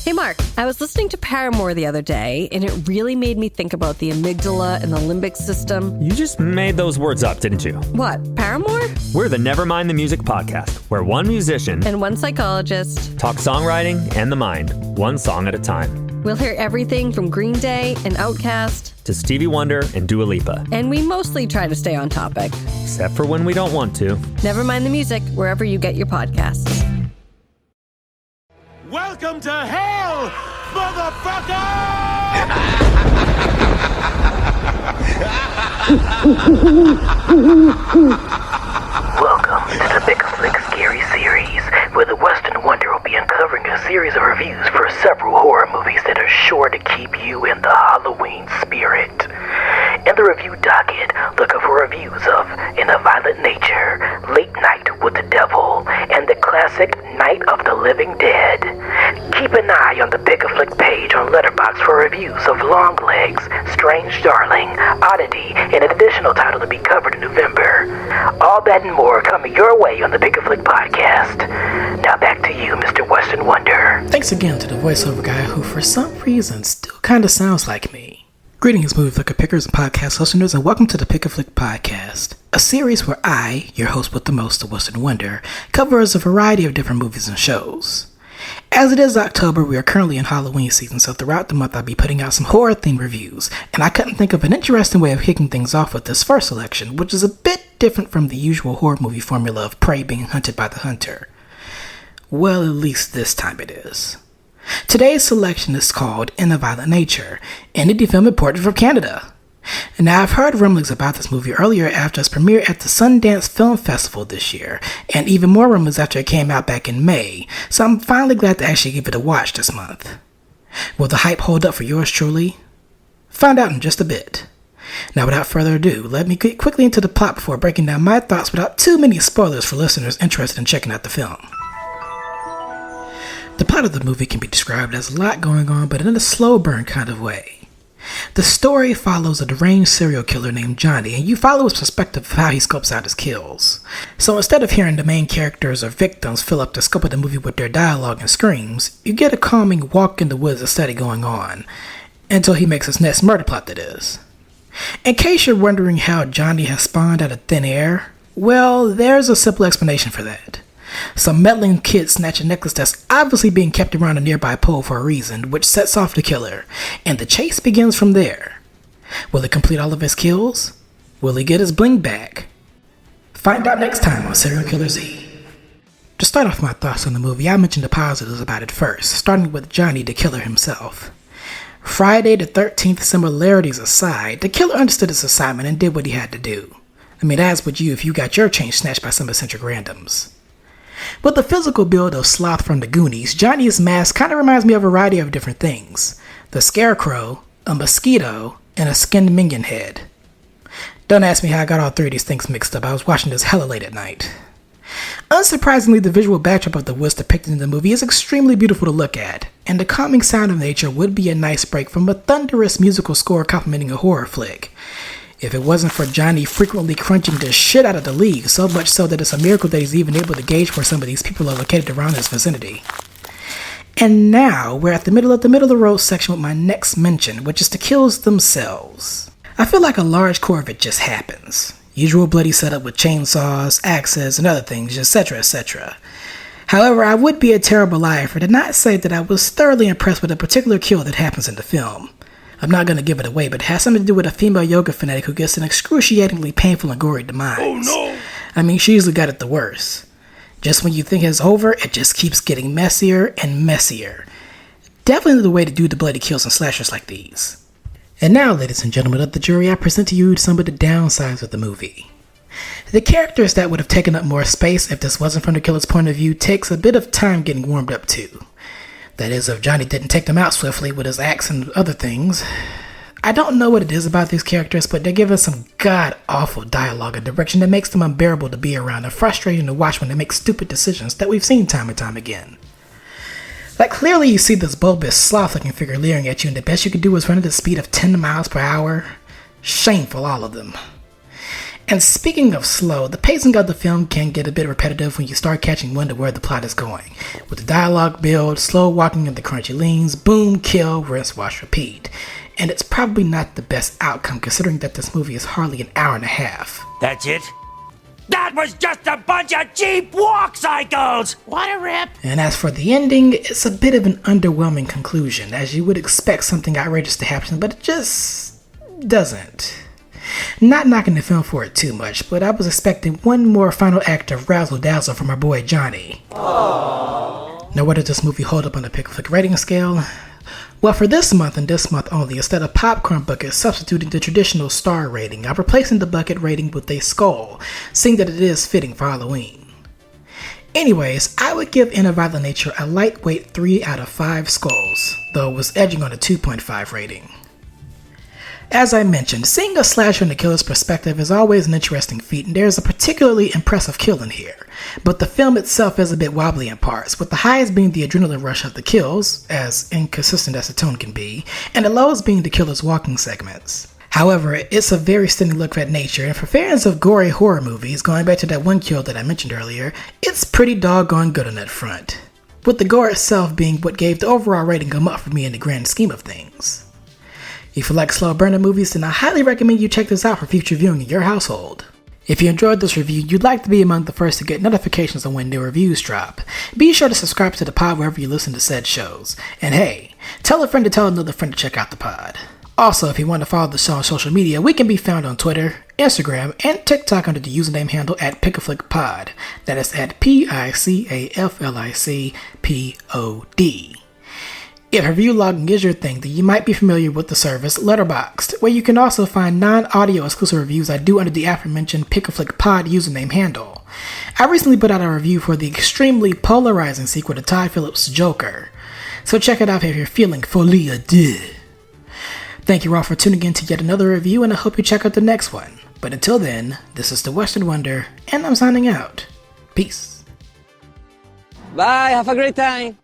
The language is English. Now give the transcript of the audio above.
Hey Mark, I was listening to Paramore the other day, and it really made me think about the amygdala and the limbic system. You just made those words up, didn't you? What, Paramore? We're the Nevermind the Music podcast, where one musician and one psychologist talk songwriting and the mind, one song at a time. We'll hear everything from Green Day and Outkast to Stevie Wonder and Dua Lipa. And we mostly try to stay on topic. Except for when we don't want to. Nevermind the Music, wherever you get your podcasts. Welcome to hell, motherfucker! Welcome to the Pic-a-Flic Scary Series, where the Western Wonder will be uncovering a series of reviews for several horror movies that are sure to keep you in the Halloween spirit. In the review docket, looking for reviews of In a Violent Nature, Late Night with the Devil, and the classic Night of the Living Dead. Keep an eye on the Pic-a-Flic page on Letterboxd for reviews of Long Legs, Strange Darling, Oddity, and an additional title to be covered in November. All that and more coming your way on the Pic-a-Flic Podcast. Now back to you, Mr. Western Wonder. Thanks again to the voiceover guy who, for some reason, still kind of sounds like me. Greetings, movie flicker pickers and podcast listeners, and welcome to the Pic-a-Flic Podcast, a series where I, your host with the most, the Western Wonder, covers a variety of different movies and shows. As it is October, we are currently in Halloween season, so throughout the month I'll be putting out some horror-themed reviews, and I couldn't think of an interesting way of kicking things off with this first selection, which is a bit different from the usual horror movie formula of prey being hunted by the hunter. Well, at least this time it is. Today's selection is called In a Violent Nature, an indie film imported from Canada. And now I've heard rumblings about this movie earlier after its premiere at the Sundance Film Festival this year, and even more rumblings after it came out back in May, so I'm finally glad to actually give it a watch this month. Will the hype hold up for yours truly? Find out in just a bit. Now without further ado, let me get quickly into the plot before breaking down my thoughts without too many spoilers for listeners interested in checking out the film. The plot of the movie can be described as a lot going on, but in a slow burn kind of way. The story follows a deranged serial killer named Johnny, and you follow his perspective of how he scopes out his kills. So instead of hearing the main characters or victims fill up the scope of the movie with their dialogue and screams, you get a calming walk in the woods study going on, until he makes his next murder plot, that is. In case you're wondering how Johnny has spawned out of thin air, well, there's a simple explanation for that. Some meddling kid snatch a necklace that's obviously being kept around a nearby pole for a reason, which sets off the killer, and the chase begins from there. Will he complete all of his kills? Will he get his bling back? Find out next time on Serial Killer Z. To start off my thoughts on the movie, I mentioned the positives about it first, starting with Johnny the killer himself. Friday the 13th similarities aside, the killer understood his assignment and did what he had to do. I mean, as would you if you got your chain snatched by some eccentric randoms. With the physical build of Sloth from the Goonies, Johnny's mask kind of reminds me of a variety of different things. The Scarecrow, a mosquito, and a skinned minion head. Don't ask me how I got all three of these things mixed up. I was watching this hella late at night. Unsurprisingly, the visual backdrop of the woods depicted in the movie is extremely beautiful to look at, and the calming sound of nature would be a nice break from a thunderous musical score complementing a horror flick. If it wasn't for Johnny frequently crunching the shit out of the league, so much so that it's a miracle that he's even able to gauge where some of these people are located around his vicinity. And now, we're at the middle of the road section with my next mention, which is the kills themselves. I feel like a large core of it just happens. Usual bloody setup with chainsaws, axes, and other things, etc., etc. However, I would be a terrible liar to not say that I was thoroughly impressed with a particular kill that happens in the film. I'm not going to give it away, but it has something to do with a female yoga fanatic who gets an excruciatingly painful and gory demise. Oh no! I mean, she usually got it the worst. Just when you think it's over, it just keeps getting messier and messier. Definitely the way to do the bloody kills and slashers like these. And now, ladies and gentlemen of the jury, I present to you some of the downsides of the movie. The characters that would have taken up more space if this wasn't from the killer's point of view takes a bit of time getting warmed up to. That is, if Johnny didn't take them out swiftly with his axe and other things. I don't know what it is about these characters, but they're given some god-awful dialogue and direction that makes them unbearable to be around and frustrating to watch when they make stupid decisions that we've seen time and time again. Like, clearly you see this bulbous, sloth-looking figure leering at you, and the best you can do is run at the speed of 10 miles per hour. Shameful, all of them. And speaking of slow, the pacing of the film can get a bit repetitive when you start catching wind of where the plot is going. With the dialogue build, slow walking and the crunchy leans, boom, kill, rinse, wash, repeat. And it's probably not the best outcome considering that this movie is hardly an hour and a half. That's it? That was just a bunch of cheap walk cycles! What a rip! And as for the ending, it's a bit of an underwhelming conclusion, as you would expect something outrageous to happen, but it just doesn't. Not knocking the film for it too much, but I was expecting one more final act of razzle-dazzle from our boy Johnny. Aww. Now, where does this movie hold up on the Pic-a-Flic rating scale? Well, for this month and this month only, instead of popcorn bucket substituting the traditional star rating, I'm replacing the bucket rating with a skull, seeing that it is fitting for Halloween. Anyways, I would give In a Violent Nature a lightweight 3 out of 5 skulls, though it was edging on a 2.5 rating. As I mentioned, seeing a slasher in the killer's perspective is always an interesting feat, and there's a particularly impressive kill in here. But the film itself is a bit wobbly in parts, with the highs being the adrenaline rush of the kills, as inconsistent as the tone can be, and the lows being the killer's walking segments. However, it's a very stunning look at nature, and for fans of gory horror movies, going back to that one kill that I mentioned earlier, it's pretty doggone good on that front. With the gore itself being what gave the overall rating come up for me in the grand scheme of things. If you like slow burner movies, then I highly recommend you check this out for future viewing in your household. If you enjoyed this review, you'd like to be among the first to get notifications on when new reviews drop. Be sure to subscribe to the pod wherever you listen to said shows. And hey, tell a friend to tell another friend to check out the pod. Also, if you want to follow the show on social media, we can be found on Twitter, Instagram, and TikTok under the username handle at Pic-a-Flic Pod. That is at PICAFLICPOD. If review logging is your thing, then you might be familiar with the service Letterboxd, where you can also find non-audio exclusive reviews I do under the aforementioned Pic-a-Flic Pod username handle. I recently put out a review for the extremely polarizing sequel to Todd Phillips' Joker, so check it out if you're feeling folie à deux. Thank you all for tuning in to yet another review, and I hope you check out the next one. But until then, this is the Western Wonder, and I'm signing out. Peace. Bye, have a great time.